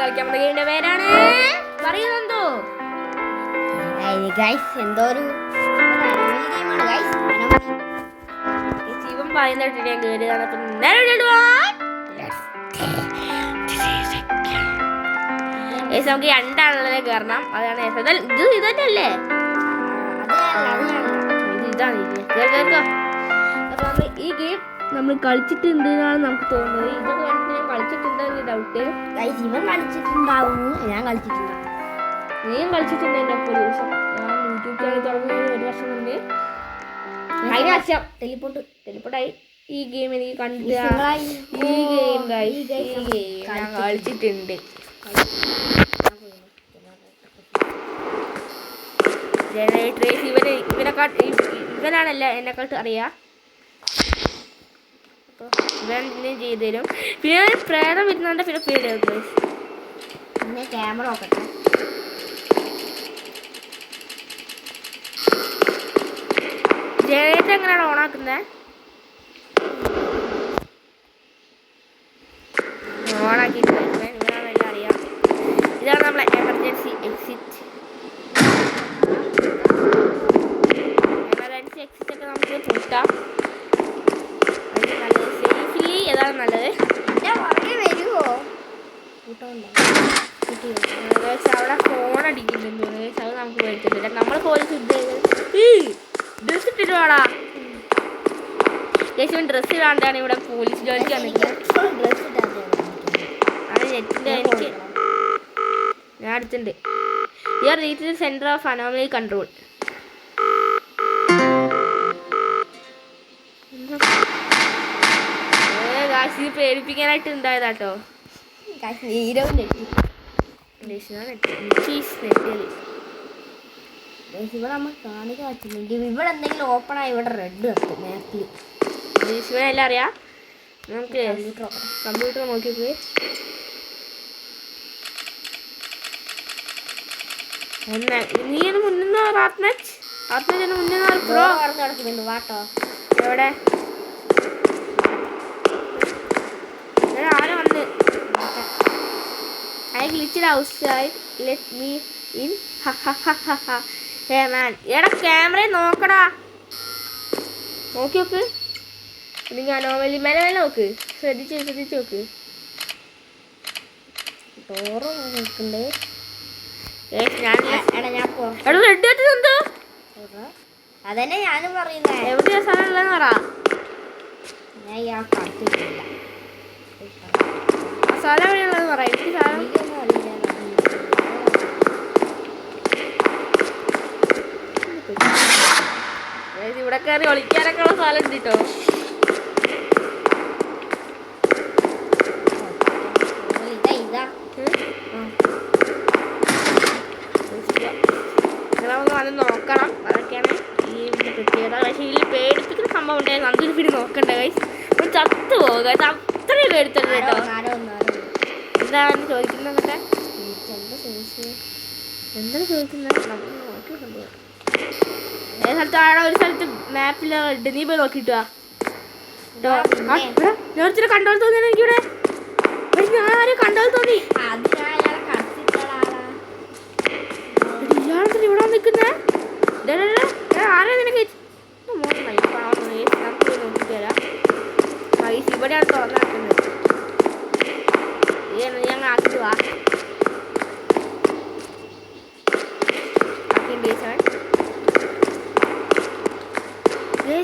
കളിക്കാൻ പോകുന്ന ഗെയിമിന്റെ പേരാണ് പറയുന്നെന്തോ എന്തോ ഒരു ശിവൻ പറയുന്നിട്ട് ഞാൻ കയറിയതാണ്. നമുക്ക് രണ്ടാളെ കയറണം. അതാണ് ഇത് തന്നെയല്ലേ, ഇതാണ് അപ്പൊ നമ്മൾ ഈ ഗെയിം നമ്മൾ കളിച്ചിട്ടുണ്ട് എന്നാണ് നമുക്ക് തോന്നുന്നത്. ഇതൊക്കെ കണ്ടിട്ട് ഞാൻ കളിച്ചിട്ടുണ്ടോ ഡൗട്ട്. ഇവൻ കളിച്ചിട്ടുണ്ടാവും, ഞാൻ കളിച്ചിട്ടുണ്ടാവും. നീയും കളിച്ചിട്ടുണ്ട് എൻ്റെ ഒപ്പം ഒരു ദിവസം. ഞാൻ യൂട്യൂബ് ചാനൽ തുടങ്ങുന്നതിന് 1 വർഷം മുന്നേ കഴിഞ്ഞ വർഷം ടെലിപ്പോർട്ടായി. ഈ ഗെയിം എനിക്ക് കണ്ടിട്ട് ഈ ഗെയിം ഞാൻ കളിച്ചിട്ടുണ്ട്. ഇവനാണല്ല എന്നെക്കാട്ട് അറിയാം. അപ്പോൾ ഇവൻ ചെയ്തു തരും. പിന്നെ പ്രേതം വരുന്നുണ്ട്. പിന്നെ പേര് പിന്നെ ക്യാമറ നോക്കട്ടെ. ജനറേറ്റർ എങ്ങനെയാണ് ഓണാക്കുന്നത്? ഓണാക്കിയിട്ട് ഇവനാണെല്ലാം അറിയാം. ഇതാണ് നമ്മളെ എമർജൻസി എക്സിറ്റ്. എമർജൻസി എക്സിറ്റ് ഒക്കെ നമുക്ക് കൂട്ടാം. അത് നല്ലത്. സേഫ്ലി ഏതാണ് നല്ലത്? വരുമോ അവിടെ ഫോൺ അടിക്കുന്നുണ്ട്. അത് നമുക്ക് മേടിച്ചിട്ടില്ല. നമ്മൾ പോലീസ് ഡ്രസ് ഇട്ടിട്ട് വേടാ. യേശുവൻ ഡ്രസ്സ് ഇടാണ്ടാണ് ഇവിടെ പോലീസ് ജോലിക്ക് വന്നിട്ടുള്ളത്. അത് നെറ്റിൻ്റെ എനിക്ക് ഞാൻ അടുത്തുണ്ട്. Your reach centre of anomaly control. Kashi പേടിപ്പിക്കാനായിട്ട് ഉണ്ടായതാട്ടോ. ഇവിടെ നമ്മൾ കാണിക വെച്ചിട്ടുണ്ട്. ഇവിടെ എന്തെങ്കിലും ഓപ്പൺ ആയി ഇവിടെ റെഡ് കത്തും മാപ്പിൽ. എല്ലാം അറിയാം. നമുക്ക് കമ്പ്യൂട്ടർ നോക്കിയത് നീ അത് മുന്നേ ആത്മജന് മുന്നേ നടക്കുന്നുണ്ട് വാട്ടോ. എവിടെ ആരെ വന്ന് I glitched outside. Let me in. Ha ha ha ha ha. Hey man. എടാ ക്യാമറ നോക്കടാ. നോക്ക്. നിങ്ങൾ അനോമലി മേലെ നോക്ക്. ശ്രദ്ധിച്ച് നോക്ക്. ഡോറ് നോക്കണ്ടേ? അതന്നെ ഞാനും പറയുന്നേ. എവിടെയാ സ്ഥലം ഉള്ളതെന്ന് പറ. ഞാൻ ഇയാൾ കണ്ടിട്ടില്ല. ആ സ്ഥലം എവിടെയുള്ളതെന്ന് പറ. എനിക്ക് സ്ഥലം ഇവിടെ കയറി ഒളിക്കാനൊക്കെ ഉള്ള സ്ഥലം ഉണ്ട് കേട്ടോ. നിങ്ങളൊന്ന് വന്ന് നോക്കണം. അതൊക്കെയാണ് ഈ പ്രത്യേകത. പക്ഷേ ഇതിൽ പേടിപ്പിക്കുന്ന സംഭവം ഉണ്ടായിരുന്നു. അതൊരു പിന്നെ നോക്കണ്ട ഗൈസ്. അപ്പോൾ ചത്തു പോകുക. അത്രയും പേടിത്തരുത് കേട്ടോ. എന്താണ് ചോദിക്കുന്നതൊക്കെ? എന്താണ് ചോദിക്കുന്നത്? നമ്മൾ നോക്കി കൊണ്ടുപോകാം. ഏത് സ്ഥലത്താണ്? ഒരു സ്ഥലത്ത് മാപ്പിൽ ഉണ്ട്. നീ പോയി നോക്കിട്ടോ. നേരത്തെ കണ്ടോൾ തോന്നിയാണ് എനിക്കിവിടെ. ഞാൻ ആരും കണ്ടോൾ തോന്നി. ഇയാളെന്താ ഇവിടെ നിൽക്കുന്നേ? ആരാ നിനക്ക് നോക്കിത്തരാം. പൈസ ഇവിടെയാണ് തുറന്നാക്കുന്നത്. ഞങ്ങൾ ആക്കിട്ട് വാ.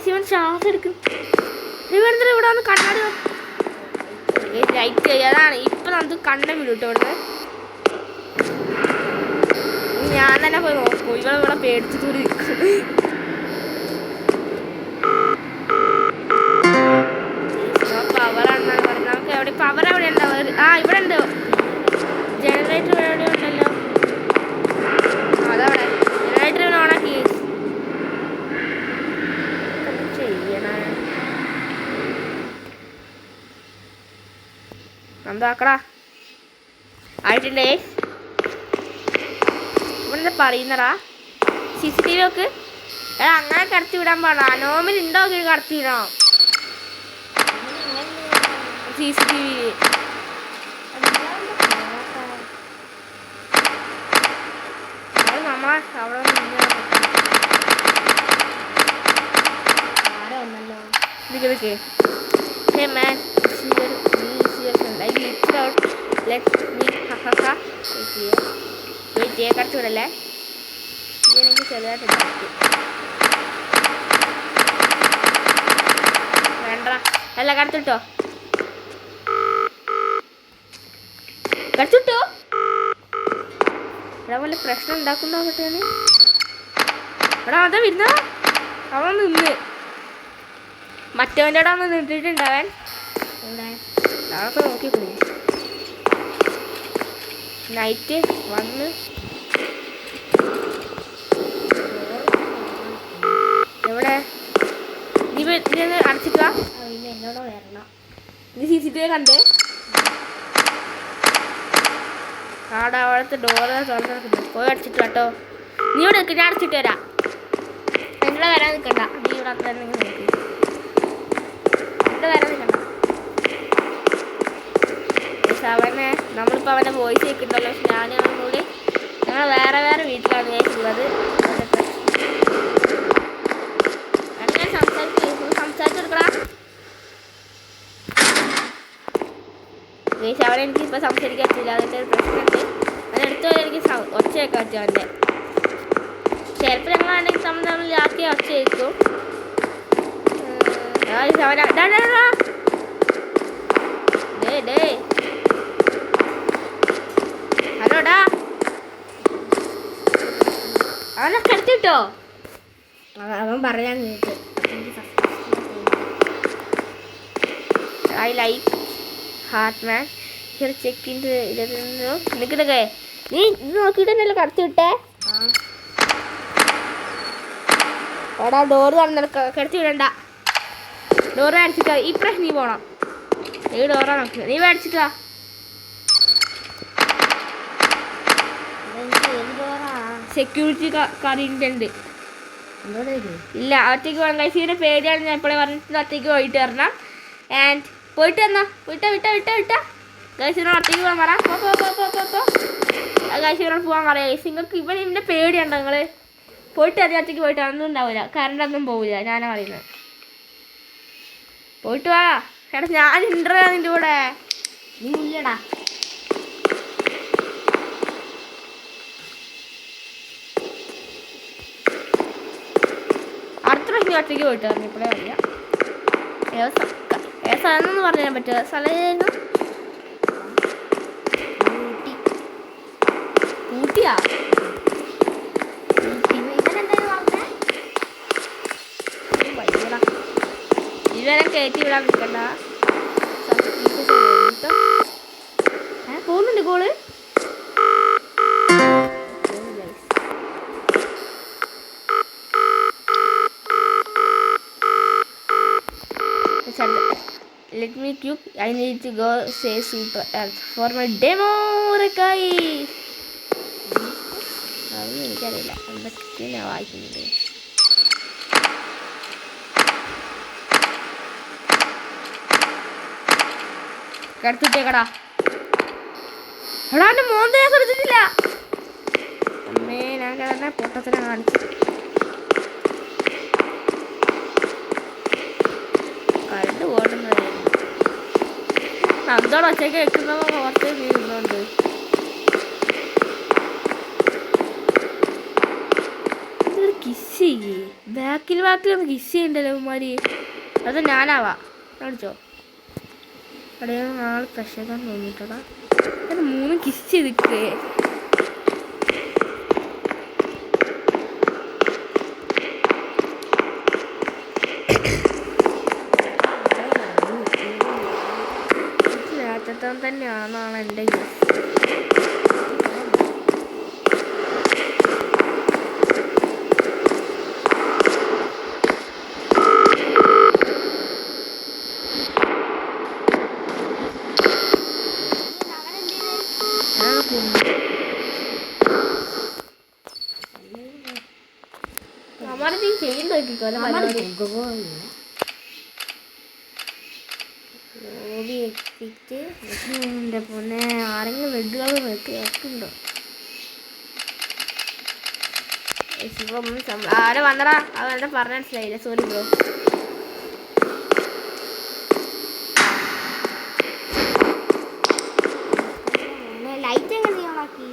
ശിവൻ ശ്വാസം എടുക്കും. ഇവിടെ വന്ന് കണ്ണാടി ലൈറ്റ് അതാണ്. ഇപ്പൊ നമുക്ക് കണ്ണം വിടും കേട്ടോ. ഇവിടെ ഞാൻ തന്നെ പോയി നോക്കും. ഇവിടെ പേടിച്ചിട്ട് പവറാണെന്നാണ് പറഞ്ഞത്. നമുക്ക് എവിടെ പവർ എവിടെ ഉണ്ടാവും? ആ ഇവിടെ ഉണ്ട്. ജനറേറ്റർ എവിടെ ഉണ്ടല്ലോ. അതവിടെ ജനറേറ്റർ ഓണാക്കി എന്താക്കടാ ആയിട്ടുണ്ടേ. ഇവിടെ പറയുന്നടാ. CCTV ഒക്കെ അങ്ങനെ കടത്തി വിടാൻ പാടില്ല. അനോമൽ ഉണ്ടോ കടത്തി വിടണം. CCTV അവിടെ ആരോ ഒന്നല്ലോ. നിൽക്ക്. Hey man, I glitched out. Let me hahaha. Wait, കടച്ചു വിടല്ലേ? എനിക്ക് ചെറുതായിട്ട് ഉണ്ടാക്കി. വേണ്ട അല്ല കടത്തിട്ടോ. കടത്തിട്ടോ. ഇവിടെ വല്ല പ്രശ്നം ഉണ്ടാക്കുന്നുണ്ടോ? എടാ അതാ വരുന്ന അവൻ നിന്ന് മറ്റവൻ്റെ അവിടെ ഒന്ന് നിന്നിട്ടുണ്ടാവാൻ അതൊക്കെ നോക്കിക്കൂടി. നൈറ്റ് വന്ന് എവിടെ നീ അടച്ചിട്ട് വാ. എന്നോട് വരണം. നീ CCTV കണ്ടേ? ആടെ അവിടുത്തെ ഡോറ് തുറന്നു പോയി അടച്ചിട്ട് കേട്ടോ. നീ ഇവിടെ നിൽക്ക്, ഞാൻ അടച്ചിട്ട് വരാം. ഇവിടെ വരാൻ നിൽക്കണ്ട. നീ ഇവിടെ അത്ര തന്നെ നോക്കി ഇവിടെ വരാൻ നിൽക്കണ്ട. അവനെ നമ്മളിപ്പോൾ അവൻ്റെ വോയിസ് കേൾക്കുന്നുണ്ടല്ലോ. പക്ഷെ ഞാനും അവനും കൂടി ഞങ്ങൾ വേറെ വേറെ വീട്ടിലാണ് കേൾക്കുന്നത്. ഞാൻ സംസാരിച്ചെടുക്കടാ. അവനെ എനിക്ക് ഇപ്പോൾ സംസാരിക്കാൻ പറ്റില്ല. അതിൻ്റെ ഒരു പ്രശ്നമുണ്ട്. അതിനടുത്ത് വരെ എനിക്ക് ഒച്ച കേൾക്കാൻ പറ്റും അവൻ്റെ. ചിലപ്പോൾ ഞങ്ങളാണെങ്കിൽ തമ്മിൽ ആക്കിയ ഒച്ച കേൾക്കും. ഹലോടാ അവനൊക്കെ എടുത്തിട്ടോ. അവൻ പറയാൻ കേട്ടു. I like heart man. Here check into നിൽക്കുന്നൊക്കെ നീ ഇത് നോക്കിയിട്ട് തന്നെയല്ലോ കടത്തി വിട്ടേ. അവിടെ ഡോറ് തുറന്ന കിടത്തി വിടണ്ട. ഡോറ് അടിച്ചിട്ടാ ഇപ്രാവശ്യം നീ പോണം. നീ ഡോറാ നോക്കുക. നീ മേടിച്ചിട്ടാ സെക്യൂരിറ്റി കറിയുണ്ട്. ഇല്ല ഒറ്റയ്ക്ക് പോകണം. കൈസിന്റെ പേടിയാണ് ഞാൻ ഇപ്പോഴേ പറഞ്ഞിട്ട് ഒറ്റയ്ക്ക് പോയിട്ട് വരണം. ആൻഡ് പോയിട്ട് വന്നോ. വിട്ട ഗൈസിനോട് ഒറ്റയ്ക്ക് പോകാൻ പറ. ഗൈസിനോട് പോകാൻ പറയാം. ഗൈസിങ്ങൾക്ക് ഇവൻ ഇതിൻ്റെ പേടിയുണ്ടോ? നിങ്ങൾ പോയിട്ട് അധികം ഒറ്റയ്ക്ക് പോയിട്ട് ഒന്നും ഉണ്ടാവില്ല. കറണ്ടൊന്നും പോവില്ല. ഞാനാ പറയുന്നത്. പോയിട്ട് വാ. എടാ ഞാൻ ഇൻ്റർവ്യൂ നിൻ്റെ കൂടെ. നീ ഇല്ലടാ. അടുത്ത പ്രാവശ്യം ഒറ്റയ്ക്ക് പോയിട്ട് പറഞ്ഞു. ഇപ്പോഴേ അറിയാം. സ്ഥലം എന്ന് പറയാൻ പറ്റുമോ? സ്ഥലം ഊട്ടിയാ? ഇവരെ കയറ്റി വിടാൻ നിൽക്കണ്ട. പോകുന്നുണ്ട് call. Let me cube. I need to go say super earth for my demo guys. അതൊന്നും എനിക്കറിയില്ല. എന്തൊക്കെ ഞാൻ വായിക്കുന്നുണ്ട്. കടത്തിട്ടേക്കടാ. എടാ എൻ്റെ മോന്ത ഞാൻ ശ്രദ്ധിച്ചില്ല. അമ്മേ ഞാൻ കിടന്നെ പൊട്ടത്തിനെ കാണിച്ചു. കരണ്ട് ഓടുന്നത് എന്തോടെ ഒച്ചയ്ക്ക് വെക്കുന്നത് കുറച്ച് വീഴുന്നുണ്ട്. ഇതൊരു കിസ് ചെയ്യേ. ബാക്കിലൊന്ന് കിസ് ചെയ്യണ്ടല്ലോ ഉമ്മാരി. അത് ഞാനാവാ കാണിച്ചോ. അവിടെ ആൾ പ്രശ്നം തോന്നിട്ടടാ. അത് മൂന്നും കിസ് ചെയ്തിക്കേ. രാജത്തം തന്നെയാണെന്നാണ് എൻ്റെ ഗസ്. എൻ്റെ പൊന്നെ ആരെങ്കിലും റെഡ് കളർ കേൾക്കുന്നുണ്ടോ? ശിവം ആരെ വന്നടാ അവരുടെ പറഞ്ഞ മനസ്സിലായില്ല സോറി ബ്രോ. ലൈറ്റ് എങ്ങനെ ഓണാക്കി?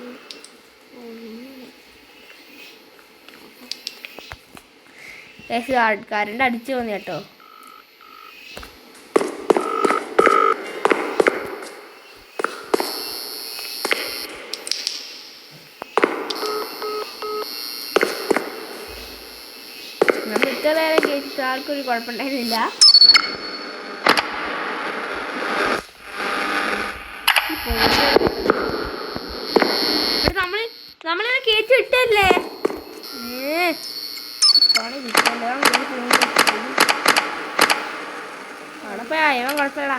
കറണ്ട് അടിച്ചു പോന്നി കേട്ടോ. നമ്മൾ ഇത്ര നേരം കേട്ടിട്ട് ആർക്കൊരു കുഴപ്പമുണ്ടായിരുന്നില്ല. നമ്മളിങ്ങനെ കേറ്റി വിട്ടല്ലേ. അവിടെ പോയാ ഇവൻ കുഴപ്പമില്ലടാ.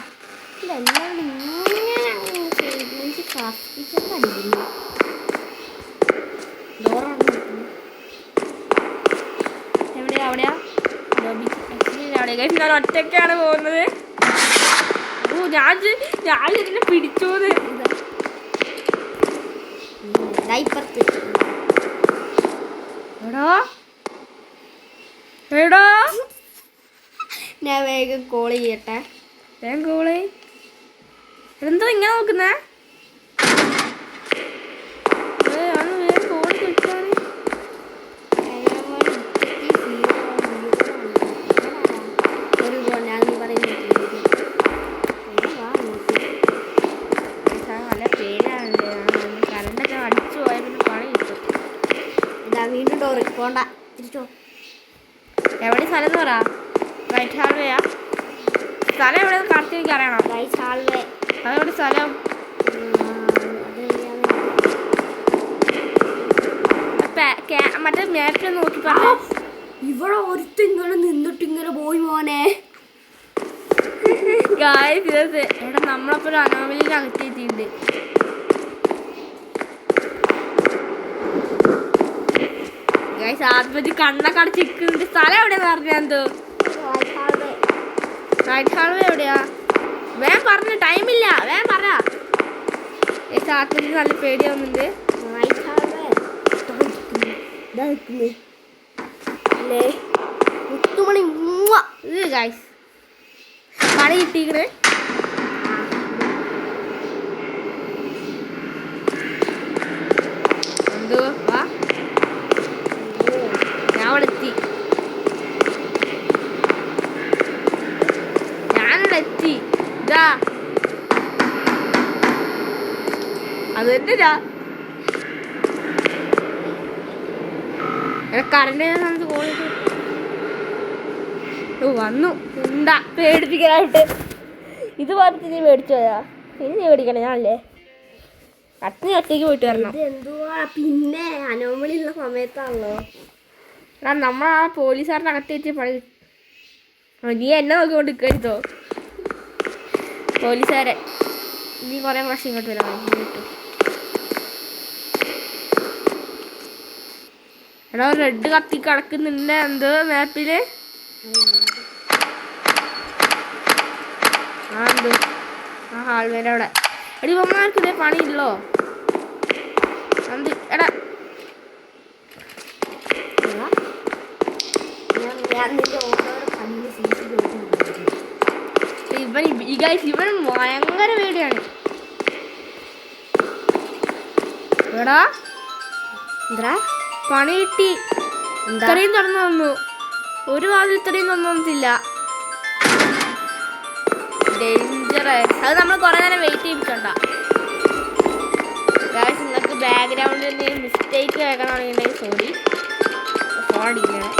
എവിടെയാ അവിടെയാ ഞാൻ ഒറ്റയ്ക്കാണ് പോകുന്നത്. ഓ ഞാൻ ഇതിനെ പിടിച്ചോന്ന്. എടാ ഞാൻ വേഗം കോൾ ചെയ്യട്ടെ. വേഗം കോള്. എന്താ ഇങ്ങനെ നോക്കുന്നേ? വേഗം കോള് കിട്ടാണ്. നല്ല പേരാണ്. കറണ്ടൊക്കെ അടിച്ചു പോയാൽ പിന്നെ പണി കിട്ടും. ഇതാ വീണ്ടും ഡോറ് പോണ്ട തിരിച്ചോ. എവിടെ സ്ഥലം എന്ന് പറ. റൈറ്റ് ഹാൾവേയാ സ്ഥലം? എവിടെ കറക്റ്റ് എനിക്ക് അറിയണം. Right hallway. അതെവിടെ സ്ഥലം? മറ്റേ മാപ്പിൽ നോക്കി പറഞ്ഞു. ഇവിടെ ഒരുത്തും ഇങ്ങനെ നിന്നിട്ട് ഇങ്ങനെ പോയി മോനെ. എടാ നമ്മളപ്പോ ഒരു അനോമലിയിൽ അകത്തിയിട്ടുണ്ട്. ആദ്യം കണ്ണൊക്കെ അടച്ചിരിക്കുന്നുണ്ട്. സ്ഥലം എവിടെയാന്ന് പറഞ്ഞ എന്തോ? റൈറ്റ് ഹാൾവേ എവിടെയാ? വേഗം പറഞ്ഞു, ടൈമില്ല, വേഗം പറ. ആദ്യം നല്ല പേടിയാവുന്നുണ്ട്. പണി കിട്ടിക്കണ്. എന്തോ വാ, ഞാൻ അവിടെ എത്തി. ഞാനിവിടെ എത്തി. ഇതാ അത് തന്നെയാ. കറണ്ട് സമയത്ത് കോൾ വന്നു. ഉണ്ടാ പേടിപ്പിക്കാനായിട്ട്. ഇത് പറഞ്ഞിട്ട് നീ മേടിച്ചു പോയാ? ഇനി നീ മേടിക്കണേ ഞാനല്ലേ. അച്ഛനെ ഒറ്റയ്ക്ക് പോയിട്ട് വരണം. എന്തുവാ പിന്നെ അനോമലിയുള്ള സമയത്താണല്ലോ. എടാ നമ്മൾ ആ പോലീസുകാരൻ്റെ അകത്ത് വെച്ച് പണി. നീ എന്നെ നോക്കിക്കൊണ്ട് നിൽക്കരുതോ. പോലീസുകാരൻ നീ കുറേ പ്രാവശ്യം ഇങ്ങോട്ട് വരാം. കിട്ടും. എടാ റെഡ് കത്തി കിടക്കുന്നുണ്ട് എന്തോ മാപ്പില്. ആ എന്തോ ആ ഹാൾവേൻ്റെ അവിടെ. എടി ഇവന്മാർക്ക് ഇതേ പണിയില്ലോ. എന്ത് എടാ ഇവൻ ഭയങ്കര പേടിയാണ്. എടാ എന്താ പണി കിട്ടി. ഇത്രയും തുറന്നു തന്നു. ഒരു വാതിൽ ഇത്രയും തന്നില്ല. ഡേഞ്ചറസ്. അത് നമ്മൾ കുറെ നേരം വെയിറ്റ് ചെയ്യിപ്പിച്ചോണ്ട. നിങ്ങൾക്ക് ബാക്ക്ഗ്രൗണ്ടിൽ എന്തെങ്കിലും മിസ്റ്റേക്ക് കേൾക്കണമെന്നുണ്ടെങ്കിൽ സോറി. ഫോൺ അടിക്കണം.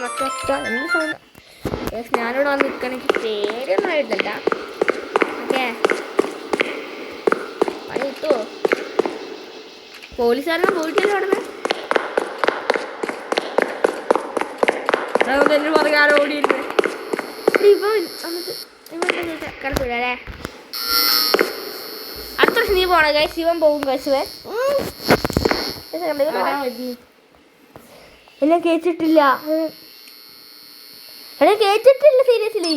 നോക്കിയിട്ട് എന്ത് സൗണ്ട്. ഞാനിവിടെ വന്ന് നിൽക്കണമെങ്കിൽ പേടിയൊന്നും ആയിട്ടില്ല. ഓക്കെ പണി കിട്ടുമോ? പോലീസുകാരനെ പോയിട്ടില്ല അവിടെ നിന്ന്. എന്നെ പറയാൻ ഓടിയിരുന്നു. ഇവ വന്നിട്ട് കിടക്കില്ല അല്ലേ. അടുത്ത വർഷം നീ പോണ കൈ ശിവൻ പോകും. കഴിച്ചുവേ എന്നെ കേട്ടിട്ടില്ല. എന്നെ കേട്ടിട്ടില്ല സീരിയസ്ലി.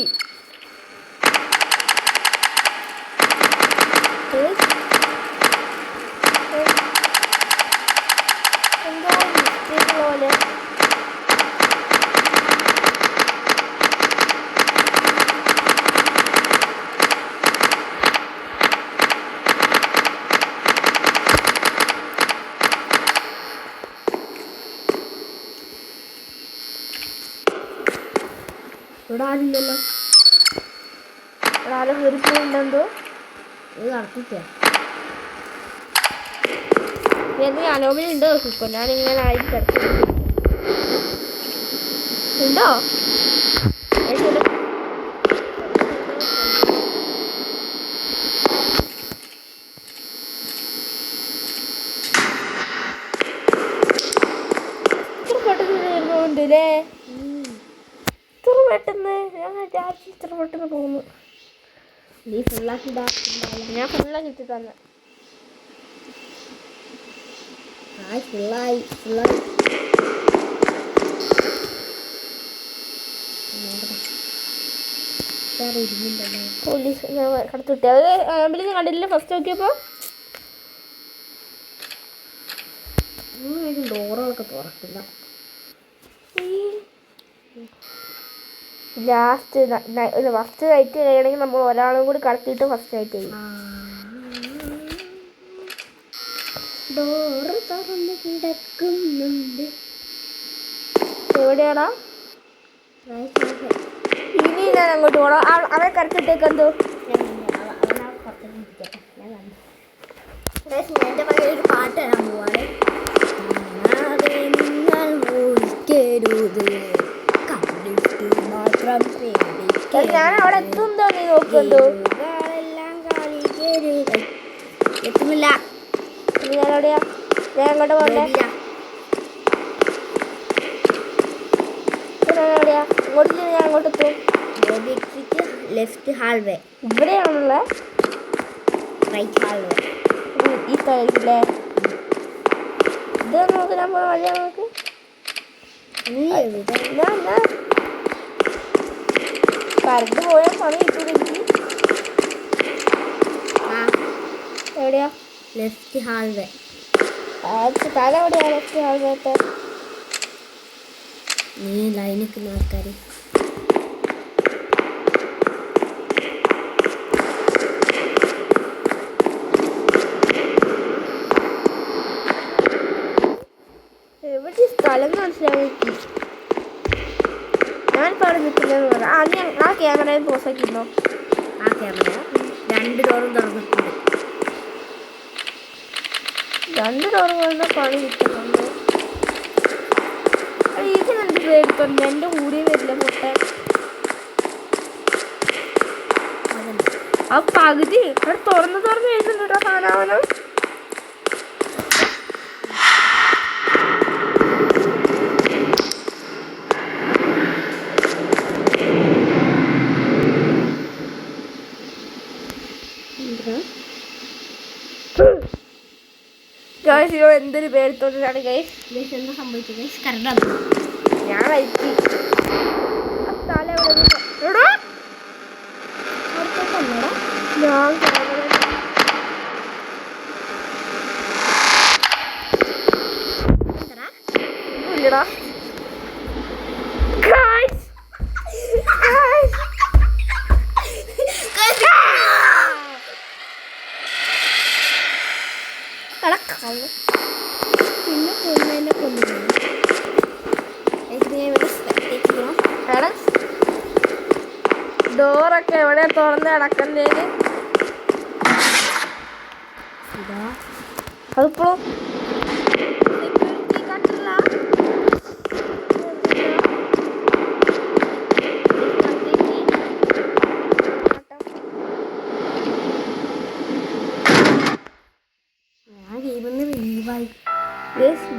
ഇവിടെ ആരില്ലല്ലോ. ഇവിടെ ആരും കയറിപ്പോയിട്ടുണ്ടെന്തോ. ഇത് നടത്തിക്കോ എന്തെങ്കിലും അലോമിനി ഉണ്ടോ നോക്കിക്കോ. ഞാനിങ്ങനെ ആയി കിടക്കുന്നു. ഉണ്ടോ? ഇത്ര പെട്ടെന്ന് തീർന്നുണ്ടല്ലേ. ഇത്ര പെട്ടെന്ന് ഞാൻ വിചാരിച്ചു ഇത്ര പെട്ടെന്ന് പോകുന്നു. നീ ഫുള്ളാക്കി ഞാൻ ഫുള്ളാക്കി ഇട്ട് തന്നെ. ഫുള്ളായി പോലീസ് ഞാൻ കടത്തിട്ടെ. അത് ആംബുലൻസ് കണ്ടില്ല ഫസ്റ്റ് നോക്കിയപ്പോൾ. ഡോറുകളൊക്കെ തുറക്കില്ല. ലാസ്റ്റ് ഫസ്റ്റ് നൈറ്റ് കഴിയണമെങ്കിൽ നമ്മൾ ഒരാളും കൂടി കടത്തിയിട്ട് ഫസ്റ്റ് നൈറ്റ് ചെയ്യും. ഡോറ് തുറന്ന് കിടക്കുന്നുണ്ട്. എവിടെയാണോ ഇനി ഞാൻ അങ്ങോട്ട് പോകണം. അവരെ കടത്തിട്ടേക്ക് എന്തോ എന്റെ പകരം ഒരു പാട്ട് തരാൻ പോവാണ്. മാത്രം ഞാൻ അവിടെ എത്തുന്തോ നീ നോക്കുന്നുണ്ടോ? എത്തുന്നില്ല. ഞാൻ എവിടെയാ? ഞാൻ എങ്ങോട്ട് പോകണ്ടേ? എവിടെയാ അങ്ങോട്ട്? ഞാൻ അങ്ങോട്ട് എത്തും. Left hallway. ഇവിടെയാണല്ലേ? Right hallway. ഈ സ്ഥലത്തില്ലേ? ഇത് നോക്ക്. ഞാൻ പോണ വഴിയാ നോക്ക്. കറണ്ട് പോയാൽ പണി കിട്ടൂല എനിക്ക്. എവിടെയാ? Left hallway. തല എവിടെയാ? ലെഫ്റ്റ് ഹാൾവേത്തെ നീ ലൈൻ നിൽക്കുന്ന ആൾക്കാർ എവിടെ സ്ഥലം മനസ്സിലാക്കി. ഞാനിപ്പോൾ അവിടെ നിൽക്കില്ലെന്ന് പറയാം. ആ ക്യാമറയിൽ പോസ് ആക്കിയിരുന്നോ? ആ ക്യാമറ 2 ഡോറും തുറന്നിട്ടുണ്ട്. 2 ഡോറ് കൊണ്ട് പണി കിട്ടുന്നുണ്ട്. ഇത് കണ്ട് പേടിപ്പുണ്ട്. എൻ്റെ കൂടെ വരില്ല പൊട്ടെ. ആ പകുതി അവിടെ തുറന്ന് എഴുതുന്നുണ്ട് കേട്ടോ സാധനം. എന്തൊരു പേടിത്തോട്ടാണ് ഗൈസ്. എന്താ സംഭവിച്ചത്? കറണ്ട് ഞാൻ കഴിച്ചു. സ്ഥലം ഞാൻ ഇല്ലടാ പിന്നെ കൊന്നതിനെ കൊല്ലുന്നു. ഡോറൊക്കെ എവിടെ തുറന്ന് കിടക്കണ്ടേന്? അതിപ്പോഴും സെക്യൂരിറ്റി കണ്ടില്ല.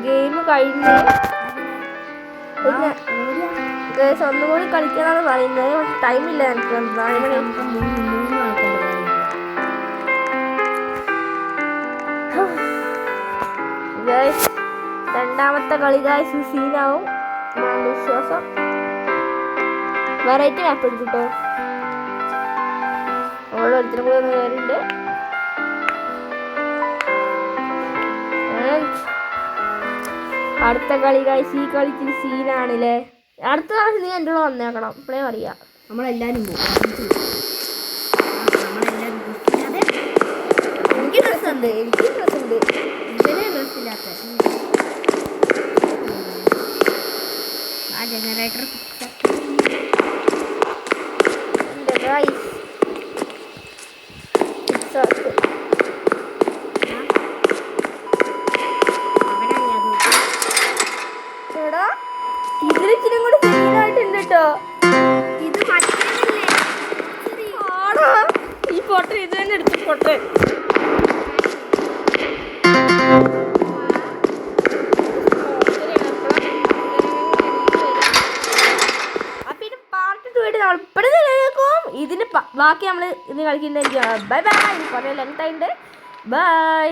ഗെയിം കഴിഞ്ഞ് പിന്നെ ഒന്നും കൂടി കളിക്കണമെന്ന് പറയുന്നത്. പക്ഷെ ടൈമില്ല എനിക്ക്. 4 മണി. രണ്ടാമത്തെ കളി ഗായ്സ് സീനാവും വിശ്വാസം. വെറൈറ്റി മാപ്പ് എടുക്കട്ടോ. അവിടെ ഒരുത്തിനും കൂടെ ഒന്ന് കയറിണ്ട്. അടുത്ത കളി ഗായ്സ് ഈ കളിക്ക് സീനാണല്ലേ. അടുത്ത പ്രാവശ്യം നീ എൻ്റെ കൂടെ വന്നേക്കണം. ഇപ്പോഴേ അറിയാം. നമ്മളെല്ലാരും എനിക്ക് ഡ്രസ്സുണ്ട്. ഇവരെ ഡ്രസ്സില്ലാത്ത ആ ജനറേറ്റർ എടുത്ത് പൊട്ടെ. അപ്പം ഇത് പാർട്ട് 2 ആയിട്ട് നമ്മൾ ഇപ്പോഴത്തെ ഇതിന് ബാക്കി നമ്മൾ ഇന്ന് കളിക്കുന്നതായിരിക്കും. Bye bye. കുറേ ലെങ്ത് ആയിട്ട് ബൈ.